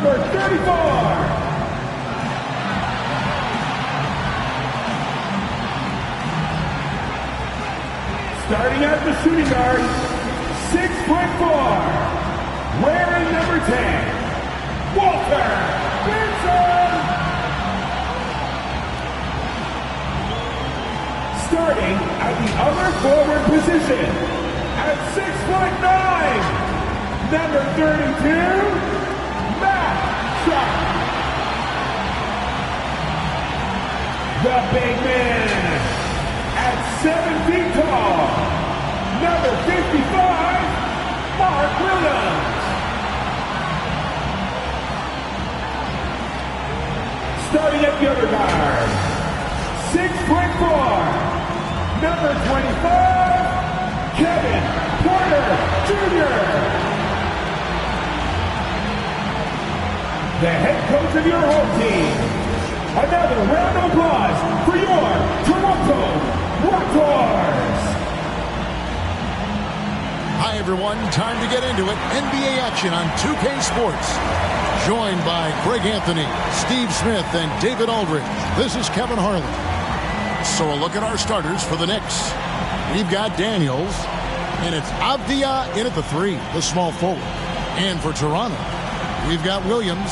number 34. Starting at the shooting guard, 6'4", wearing number 10, Walter Benson. Starting at the other forward position, at 6'9", number 32, Matt Sharp. The big man, at 7 feet tall, number 55, Mark Williams. Starting at the other guard, 6'4", number 25, Kevin Porter Jr. The head coach of your home team. Another round of applause for your Toronto Raptors. Hi, everyone. Time to get into it. NBA action on 2K Sports. Joined by Greg Anthony, Steve Smith, and David Aldridge. This is Kevin Harlan. So a look at our starters for the Knicks. We've got Daniels, and it's Avdia in at the 3, the small forward. And for Toronto, we've got Williams,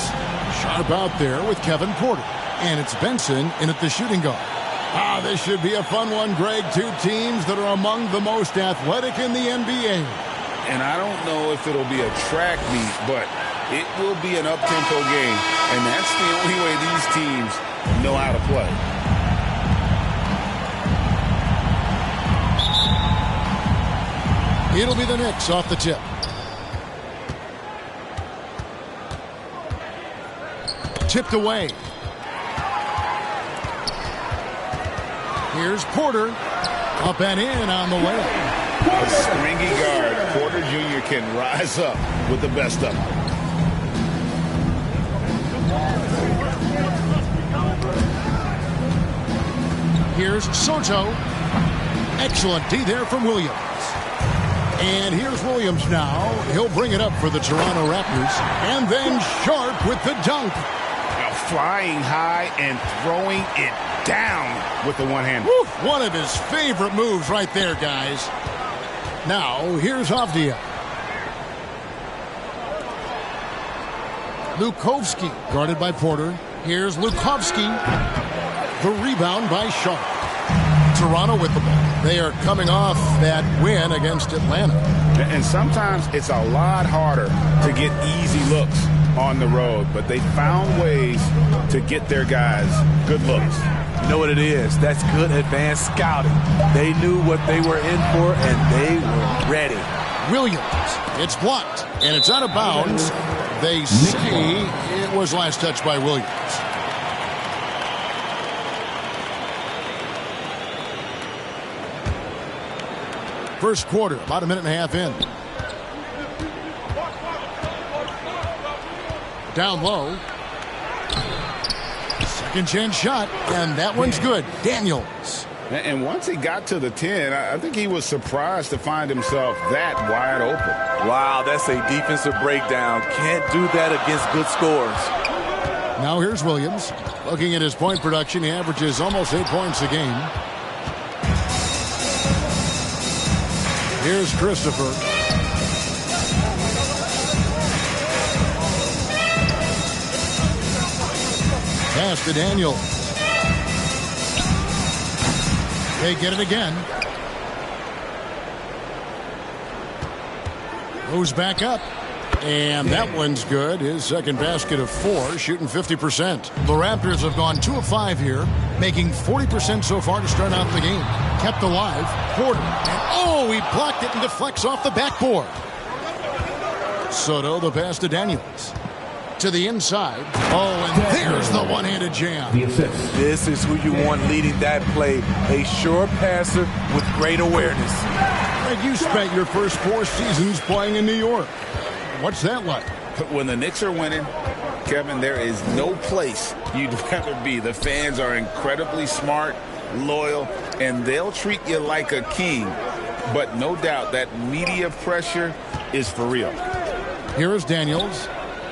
sharp out there with Kevin Porter. And it's Benson in at the shooting guard. This should be a fun one, Greg. Two teams that are among the most athletic in the NBA. And I don't know if it'll be a track meet, but it will be an up-tempo game. And that's the only way these teams know how to play. It'll be the Knicks off the tip. Tipped away. Here's Porter. Up and in on the way. A stringy guard, Porter Jr. can rise up with the best of them. Here's Soto. Excellent D there from Williams. And here's Williams now. He'll bring it up for the Toronto Raptors. And then Sharp with the dunk. Now flying high and throwing it down with the one-hand. One of his favorite moves right there, guys. Now, here's Avdia. Lukovsky, guarded by Porter. Here's Lukovsky. The rebound by Sharp. Toronto with the ball. They are coming off that win against Atlanta. And sometimes it's a lot harder to get easy looks on the road, but they found ways to get their guys good looks. You know what it is? That's good advanced scouting. They knew what they were in for, and they were ready. Williams, it's blocked, and it's out of bounds. They say it was last touched by Williams. First quarter, about a minute and a half in. Down low. Second chance shot, and that one's good. Daniels. And once he got to the 10, I think he was surprised to find himself that wide open. Wow, that's a defensive breakdown. Can't do that against good scores. Now here's Williams. Looking at his point production, he averages almost 8 points a game. Here's Christopher. Pass to Daniels. They get it again. Goes back up. And that one's good. His second basket of 4, shooting 50%. The Raptors have gone 2 of 5 here, making 40% so far to start out the game. Kept alive. Porter. And he blocked it and deflects off the backboard. Soto, the pass to Daniels. To the inside. And there's the one-handed jam. This is who you want leading that play. A sure passer with great awareness. Greg, you spent your first 4 seasons playing in New York. What's that like? When the Knicks are winning, Kevin, there is no place you'd rather be. The fans are incredibly smart, loyal, and they'll treat you like a king. But no doubt that media pressure is for real. Here is Daniels.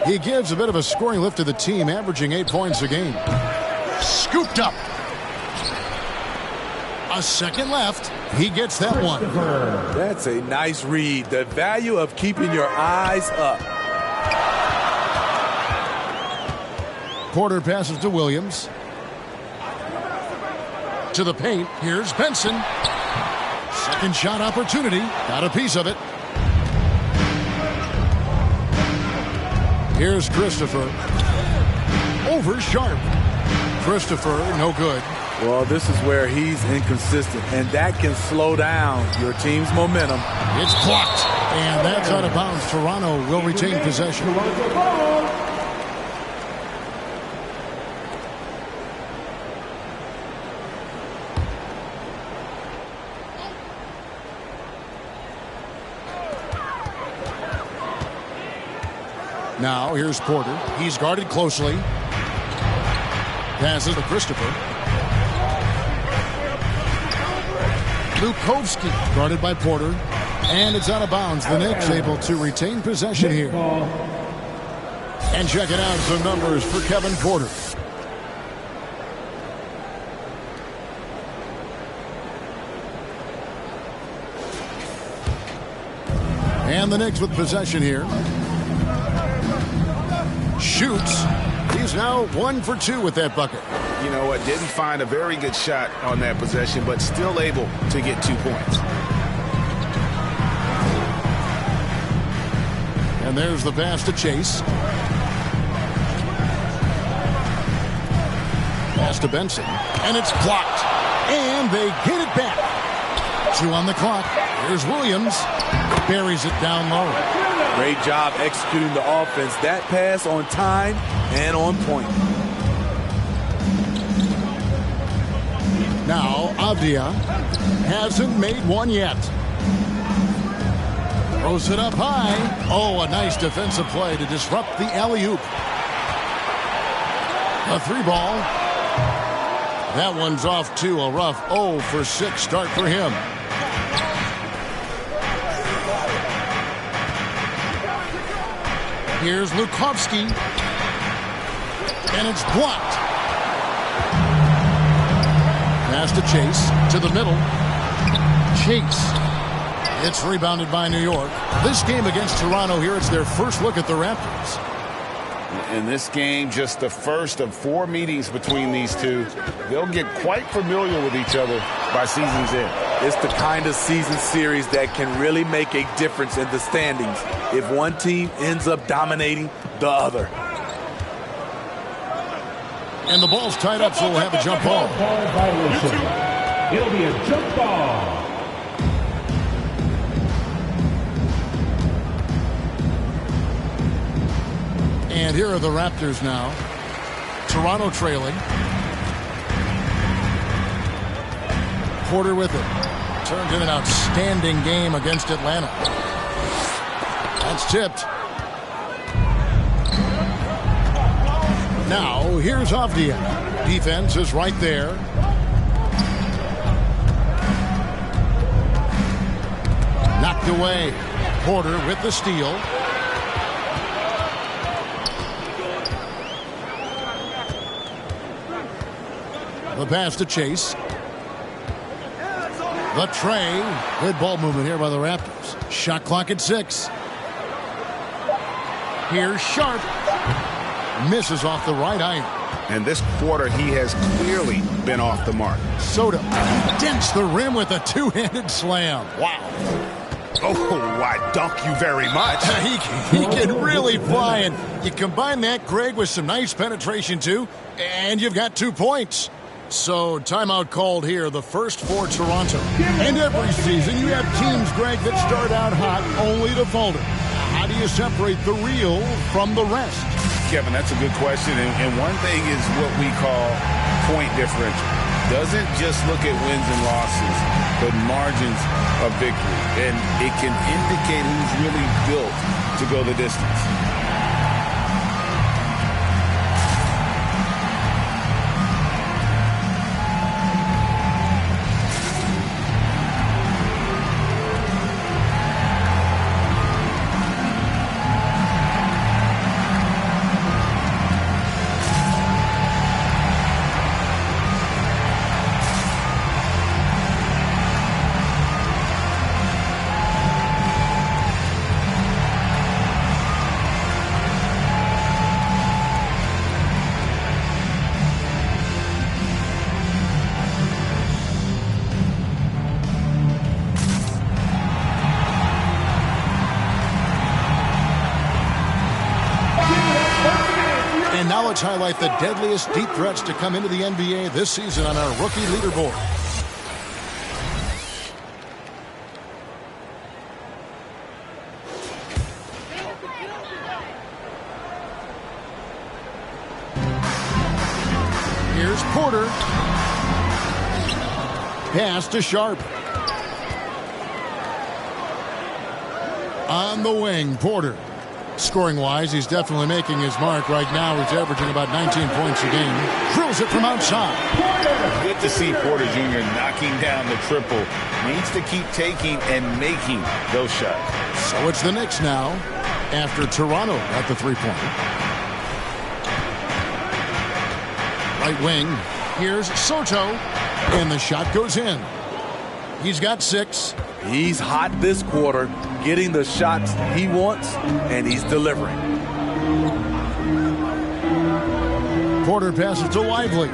He gives a bit of a scoring lift to the team, averaging 8 points a game. Scooped up. A second left. He gets that one. That's a nice read. The value of keeping your eyes up. Porter passes to Williams. To the paint. Here's Benson. Second shot opportunity. Got a piece of it. Here's Christopher. Over Sharp. Christopher, no good. Well, this is where he's inconsistent, and that can slow down your team's momentum. It's blocked, and that's out of bounds. Toronto will retain possession. Now, here's Porter. He's guarded closely. Passes to Christopher. Lukovsky guarded by Porter. And it's out of bounds. The Knicks able to retain possession here. And checking out some numbers for Kevin Porter. And the Knicks with possession here. Shoots. He's now 1 for 2 with that bucket. You know what? Didn't find a very good shot on that possession, but still able to get 2 points. And there's the pass to Chase. Pass to Benson. And it's blocked. And they get it back. 2 on the clock. Here's Williams. Buries it down low. Great job executing the offense. That pass on time and on point. Now, Avdia hasn't made one yet. Throws it up high. Oh, a nice defensive play to disrupt the alley-oop. A 3-ball. That one's off to a rough 0 for 6 start for him. Here's Lukovsky. And it's blocked. Pass to Chase. To the middle. Chase. It's rebounded by New York. This game against Toronto here, it's their first look at the Raptors. In this game, just the first of 4 meetings between these two. They'll get quite familiar with each other by season's end. It's the kind of season series that can really make a difference in the standings if one team ends up dominating the other. And the ball's tied up, so we'll have a jump ball. It'll be a jump ball. And here are the Raptors now. Toronto trailing. Porter with it. Turned in an outstanding game against Atlanta. That's tipped. Now, here's Avdia. Defense is right there. Knocked away. Porter with the steal. The pass to Chase. The tray. Good ball movement here by the Raptors. Shot clock at 6. Here's Sharp. Misses off the right iron. And this quarter, he has clearly been off the mark. Soto dents the rim with a 2-handed slam. Wow. Oh, I dunk you very much. He can really fly. And you combine that, Greg, with some nice penetration, too, and you've got 2 points. So, timeout called here, the first for Toronto. And every season, you have teams, Greg, that start out hot only to falter. How do you separate the real from the rest? Kevin, that's a good question. And one thing is what we call point differential. Doesn't just look at wins and losses, but margins of victory. And it can indicate who's really built to go the distance. Now let's highlight the deadliest deep threats to come into the NBA this season on our rookie leaderboard. Here's Porter. Pass to Sharp. On the wing, Porter. Scoring-wise, he's definitely making his mark. Right now, he's averaging about 19 points a game. Drills it from outside. Good to see Porter Jr. knocking down the triple. Needs to keep taking and making those shots. So it's the Knicks now, after Toronto at the three-point. Right wing, here's Soto, and the shot goes in. He's got 6. He's hot this quarter, getting the shots he wants, and he's delivering. Porter passes to Lively.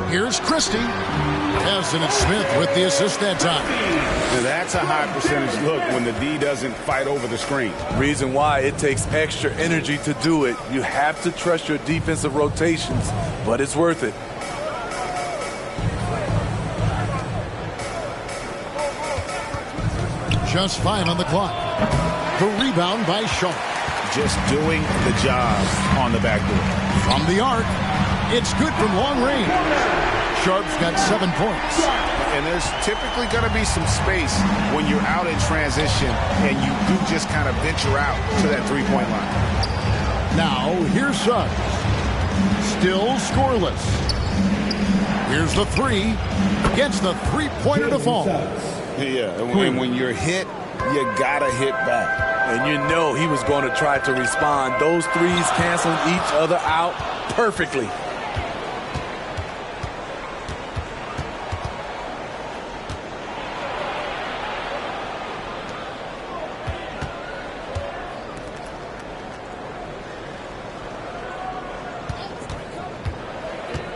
Here's Christie. And it's Smith with the assist that time. Now that's a high percentage look when the D doesn't fight over the screen. Reason why it takes extra energy to do it. You have to trust your defensive rotations, but it's worth it. Just 5 on the clock. The rebound by Sharp. Just doing the job on the backboard. From the arc, it's good from long range. Sharp's got 7 points. And there's typically going to be some space when you're out in transition and you do just kind of venture out to that three-point line. Now, here's Suggs. Still scoreless. Here's the 3. Gets the three-pointer to fall. Yeah, and when you're hit, you gotta hit back. And you know he was going to try to respond. Those threes canceling each other out perfectly.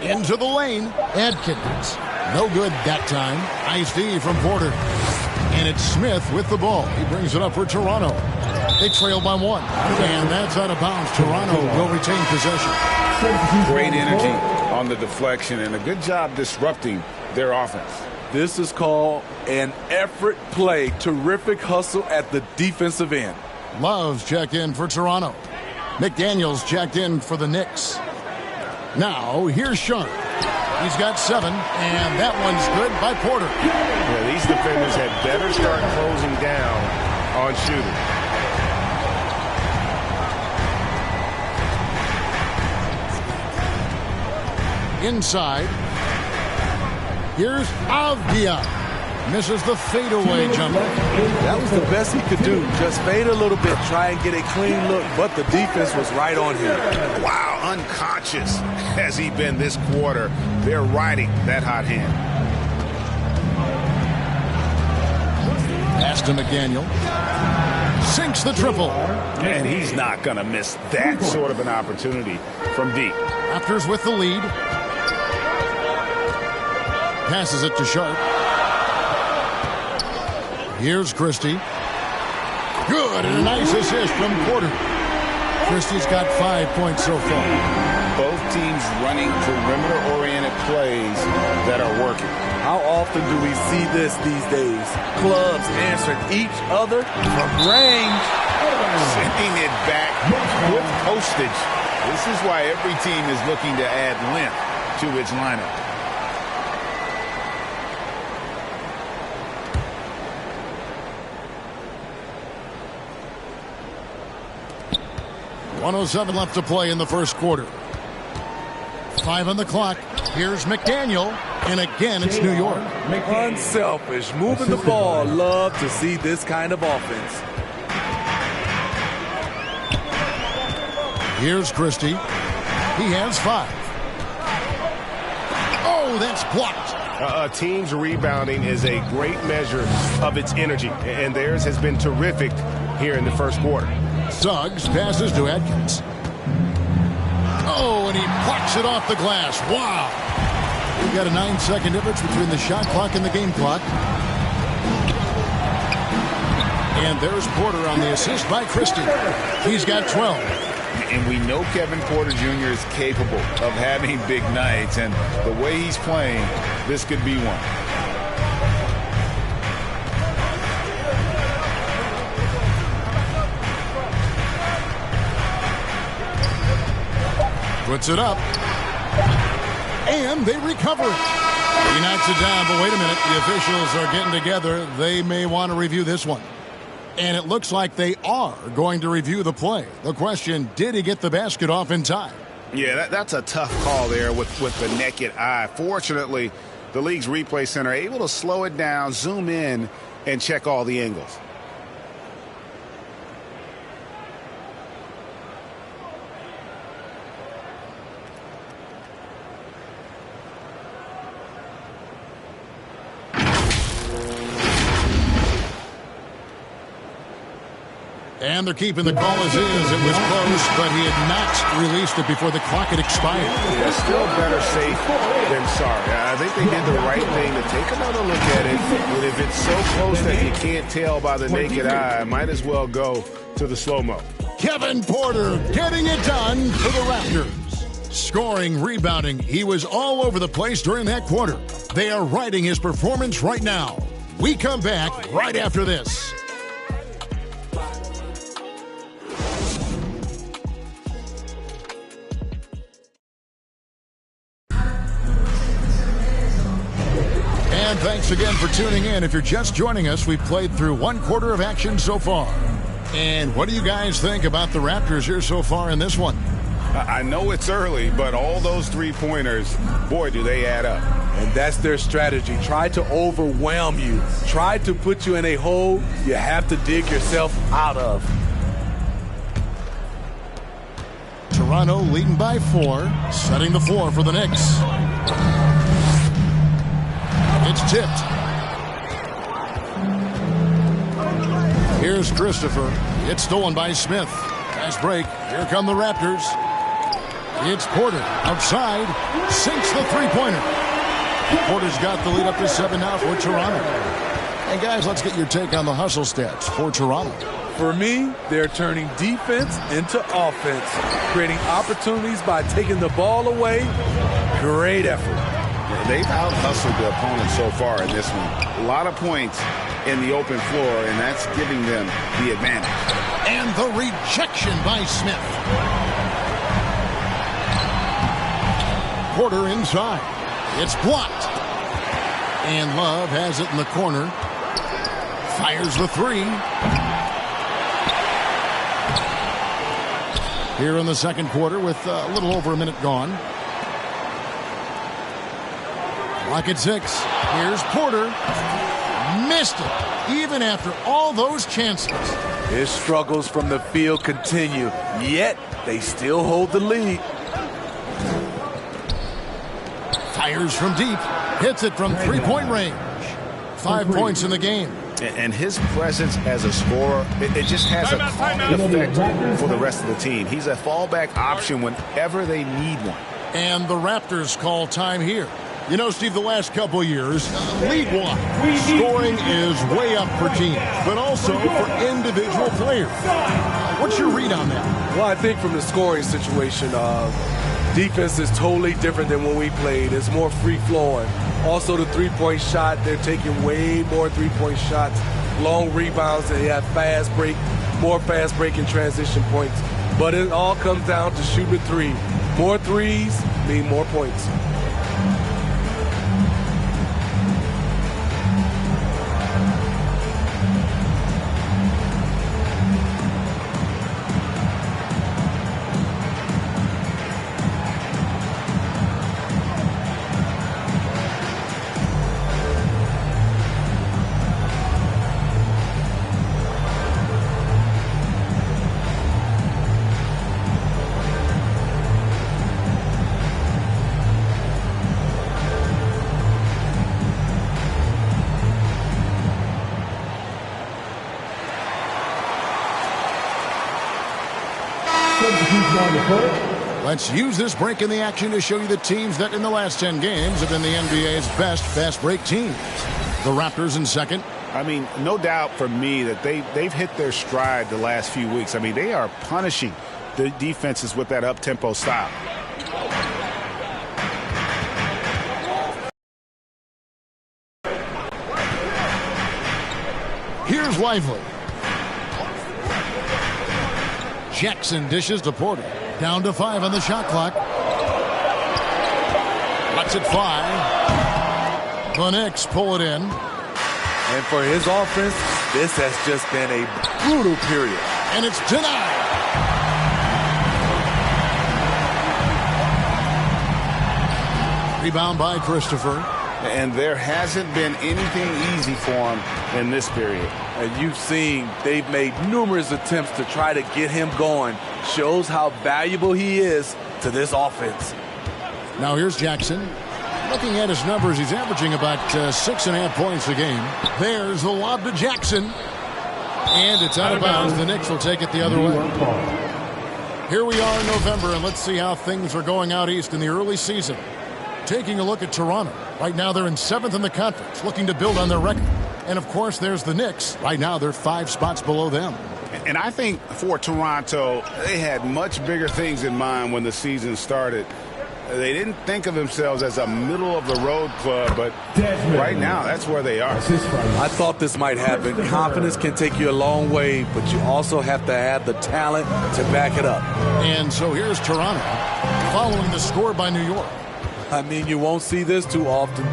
Into the lane, Adkins. No good that time. Nice D from Porter. And it's Smith with the ball. He brings it up for Toronto. They trail by 1. And that's out of bounds. Toronto will retain possession. Great energy on the deflection and a good job disrupting their offense. This is called an effort play. Terrific hustle at the defensive end. Love's checked in for Toronto. McDaniels checked in for the Knicks. Now, here's Sharp. He's got 7, and that one's good by Porter. Yeah, these defenders had better start closing down on shooting. Inside. Here's Avdia. Misses the fadeaway jumper. That was the best he could do. Just fade a little bit, try and get a clean look, but the defense was right on him. Wow, unconscious has he been this quarter. They're riding that hot hand. Pass to McDaniel. Sinks the triple. And he's not going to miss that sort of an opportunity from deep. Raptors with the lead. Passes it to Sharp. Here's Christie. Good, and a nice assist from Porter. Christie's got 5 points so far. Both teams running perimeter-oriented plays that are working. How often do we see this these days? Clubs answering each other from range. Sending it back with postage. This is why every team is looking to add length to its lineup. .107 left to play in the first quarter. 5 on the clock. Here's McDaniel. And again, it's New York. Unselfish. Moving the ball. Love to see this kind of offense. Here's Christie. He has 5. Oh, that's blocked. A team's rebounding is a great measure of its energy, and theirs has been terrific here in the first quarter. Suggs passes to Adkins. Oh, and he plucks it off the glass. Wow. We've got a 9-second difference between the shot clock and the game clock. And there's Porter on the assist by Christie. He's got 12. And we know Kevin Porter Jr. is capable of having big nights. And the way he's playing, this could be one. Puts it up. And they recover it. He knocks it down, but wait a minute. The officials are getting together. They may want to review this one. And it looks like they are going to review the play. The question, did he get the basket off in time? Yeah, that's a tough call there with the naked eye. Fortunately, the league's replay center able to slow it down, zoom in, and check all the angles. And they're keeping the call as is. It was close, but he had not released it before the clock had expired. Yeah, still better safe than sorry. I think they did the right thing to take another look at it. But if it's so close that you can't tell by the naked eye, might as well go to the slow-mo. Kevin Porter getting it done for the Raptors. Scoring, rebounding. He was all over the place during that quarter. They are riding his performance right now. We come back right after this. And thanks again for tuning in. If you're just joining us, we've played through one quarter of action so far. And what do you guys think about the Raptors here so far in this one? I know it's early, but all those three-pointers, boy, do they add up. And that's their strategy. Try to overwhelm you. Try to put you in a hole you have to dig yourself out of. Toronto leading by 4, setting the floor for the Knicks. It's tipped. Here's Christopher. It's stolen by Smith. Nice break. Here come the Raptors. It's Porter outside. Sinks the three-pointer. Porter's got the lead up to 7 now for Toronto. And guys, let's get your take on the hustle stats for Toronto. For me, they're turning defense into offense, creating opportunities by taking the ball away. Great effort. They've out-hustled the opponent so far in this one. A lot of points in the open floor, and that's giving them the advantage. And the rejection by Smith. Porter inside. It's blocked. And Love has it in the corner. Fires the three. Here in the second quarter with a little over a minute gone. Clock at 6. Here's Porter. Missed it, even after all those chances. His struggles from the field continue, yet they still hold the lead. Fires from deep. Hits it from three-point range. 5 points in the game. And his presence as a scorer, it just has a calming effect for the rest of the team. He's a fallback option whenever they need one. And the Raptors call time here. You know, Steve, the last couple years, league-wide, scoring is way up for teams, but also for individual players. What's your read on that? Well, I think from the scoring situation, defense is totally different than when we played. It's more free-flowing. Also, the three-point shot, they're taking way more three-point shots, long rebounds, and they have fast break, more fast break and transition points. But it all comes down to shooting the three. More threes mean more points. Let's use this break in the action to show you the teams that in the last 10 games have been the NBA's best fast break teams. The Raptors in second. I mean, no doubt for me that they've hit their stride the last few weeks. I mean, they are punishing the defenses with that up-tempo style. Here's Lively. Jackson dishes to Porter. Down to 5 on the shot clock. Lets it fly. The Knicks pull it in. And for his offense, this has just been a brutal period. And it's denied. Rebound by Christopher. And there hasn't been anything easy for him in this period. And you've seen they've made numerous attempts to try to get him going. Shows how valuable he is to this offense. Now here's Jackson. Looking at his numbers, he's averaging about 6.5 points a game. There's the lob to Jackson. And it's out of bounds. The Knicks will take it the other way. Here we are in November, and let's see how things are going out east in the early season. Taking a look at Toronto. Right now they're in 7th in the conference, looking to build on their record. And, of course, there's the Knicks. Right now they're 5 spots below them. And I think for Toronto, they had much bigger things in mind when the season started. They didn't think of themselves as a middle-of-the-road club, but right now that's where they are. I thought this might happen. Confidence can take you a long way, but you also have to have the talent to back it up. And so here's Toronto, following the score by New York. I mean, you won't see this too often.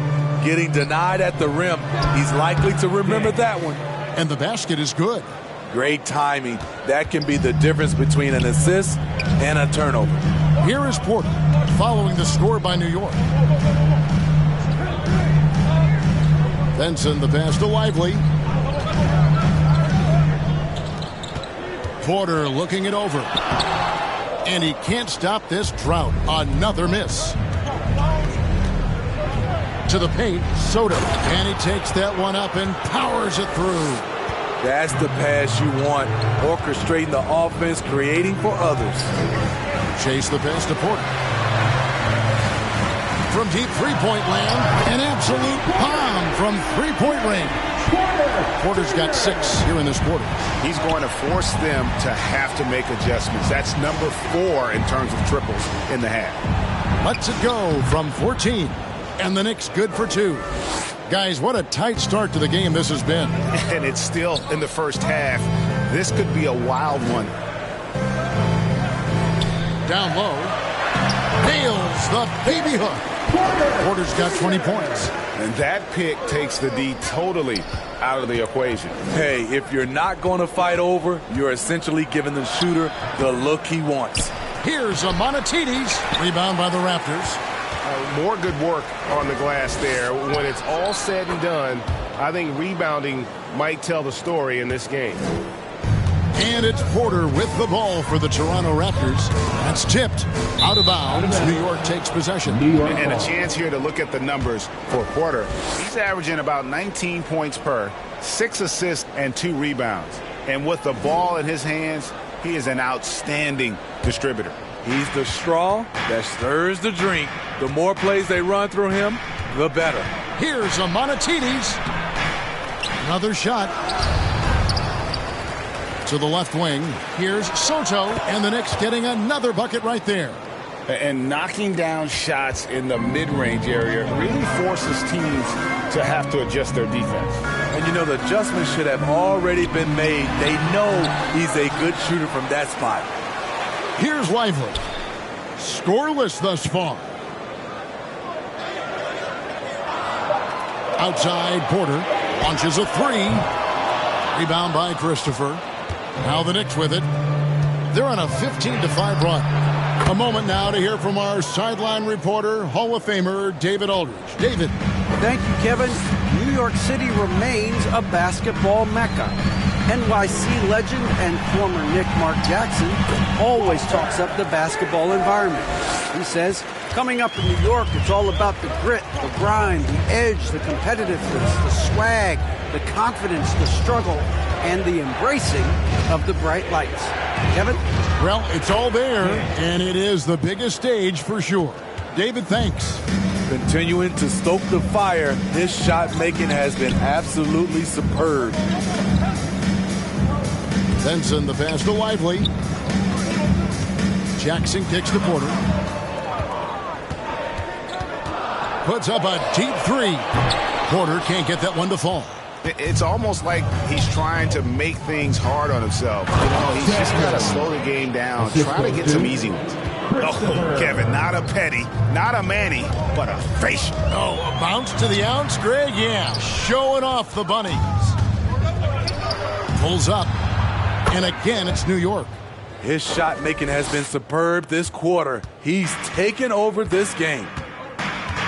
Getting denied at the rim. He's likely to remember that one. And the basket is good. Great timing. That can be the difference between an assist and a turnover. Here is Porter, following the score by New York. Benson, the pass to Lively. Porter looking it over. And he can't stop this drought. Another miss. To the paint, Soto. And he takes that one up and powers it through. That's the pass you want. Orchestrating the offense, creating for others. Chase the pass to Porter. From deep three-point land, an absolute bomb from three-point range. Porter's got 6 here in this quarter. He's going to force them to have to make adjustments. That's number 4 in terms of triples in the half. Lets it go from 14. And the Knicks good for 2. Guys, what a tight start to the game this has been. And it's still in the first half. This could be a wild one. Down low. Nails the baby hook. Porter's got 20 points. And that pick takes the D totally out of the equation. Hey, if you're not going to fight over, you're essentially giving the shooter the look he wants. Here's a Monetides. Rebound by the Raptors. More good work on the glass there. When it's all said and done, I think rebounding might tell the story in this game. And it's Porter with the ball for the Toronto Raptors. That's tipped out of bounds. New York takes possession. And a chance here to look at the numbers for Porter. He's averaging about 19 points per, 6 assists and 2 rebounds. And with the ball in his hands, he is an outstanding distributor. He's the straw that stirs the drink. The more plays they run through him, the better. Here's a Monetides. Another shot. To the left wing. Here's Soto. And the Knicks getting another bucket right there. And knocking down shots in the mid-range area really forces teams to have to adjust their defense. And you know, the adjustment should have already been made. They know he's a good shooter from that spot. Here's Lively. Scoreless thus far. Outside, Porter launches a 3. Rebound by Christopher. Now the Knicks with it. They're on a 15-5 run. A moment now to hear from our sideline reporter, Hall of Famer David Aldridge. David. Thank you, Kevin. New York City remains a basketball mecca. NYC legend and former Knick Mark Jackson always talks up the basketball environment. He says, coming up in New York, it's all about the grit, the grind, the edge, the competitiveness, the swag, the confidence, the struggle, and the embracing of the bright lights. Kevin? Well, it's all there, and it is the biggest stage for sure. David, thanks. Continuing to stoke the fire, his shot making has been absolutely superb. Benson, the pass to Lively. Jackson kicks to Porter. Puts up a deep three. Porter can't get that one to fall. It's almost like he's trying to make things hard on himself. You know, he's just got to slow the game down, try to get some easy ones. Oh, Kevin, not a petty, not a Manny, but a facial. Oh, a bounce to the ounce, Greg? Yeah, showing off the bunnies. Pulls up, and again, it's New York. His shot making has been superb this quarter. He's taken over this game.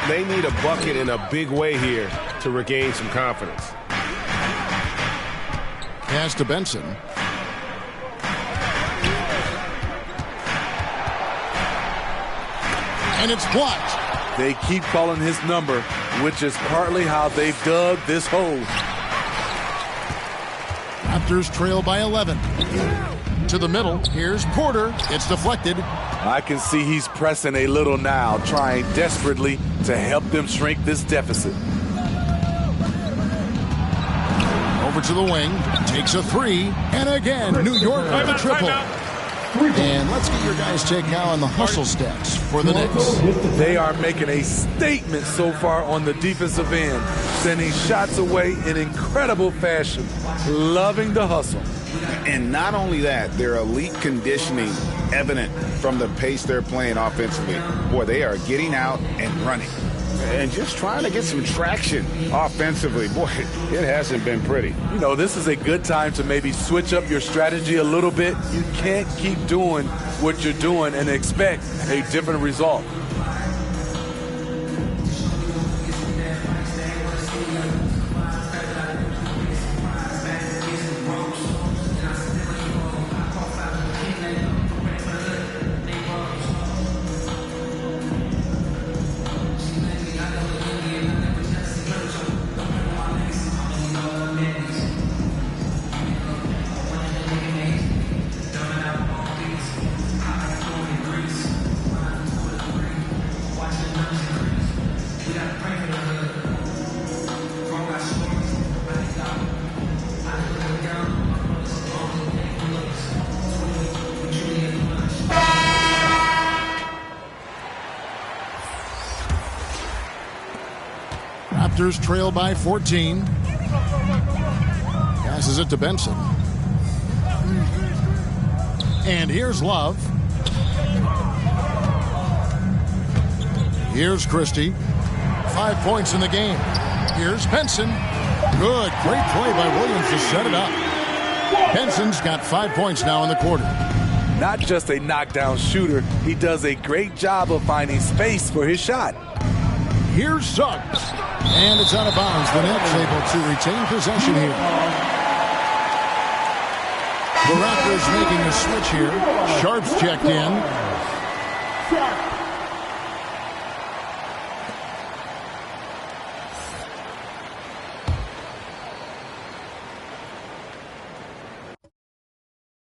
They need a bucket in a big way here to regain some confidence. Pass to Benson. And it's blocked. They keep calling his number, which is partly how they've dug this hole. Raptors trail by 11. To the middle. Here's Porter. It's deflected. I can see he's pressing a little now, trying desperately to help them shrink this deficit. Over to the wing. Takes a three. And again, New York with the triple. And let's get your guys' take now on the hustle stats for the Knicks. They are making a statement so far on the defensive end, sending shots away in incredible fashion. Loving the hustle. And not only that, their elite conditioning evident from the pace they're playing offensively. Boy, they are getting out and running. And just trying to get some traction offensively. Boy, it hasn't been pretty. You know, this is a good time to maybe switch up your strategy a little bit. You can't keep doing what you're doing and expect a different result. Raptors trail by 14. Passes it to Benson. And here's Love. Here's Christie. 5 points in the game. Here's Benson. Good. Great play by Williams to set it up. Benson's got 5 points now in the quarter. Not just a knockdown shooter, he does a great job of finding space for his shot. Here's Suggs. And it's out of bounds. The Nets able to retain possession here. The Raptors making a switch here. Sharp's checked in.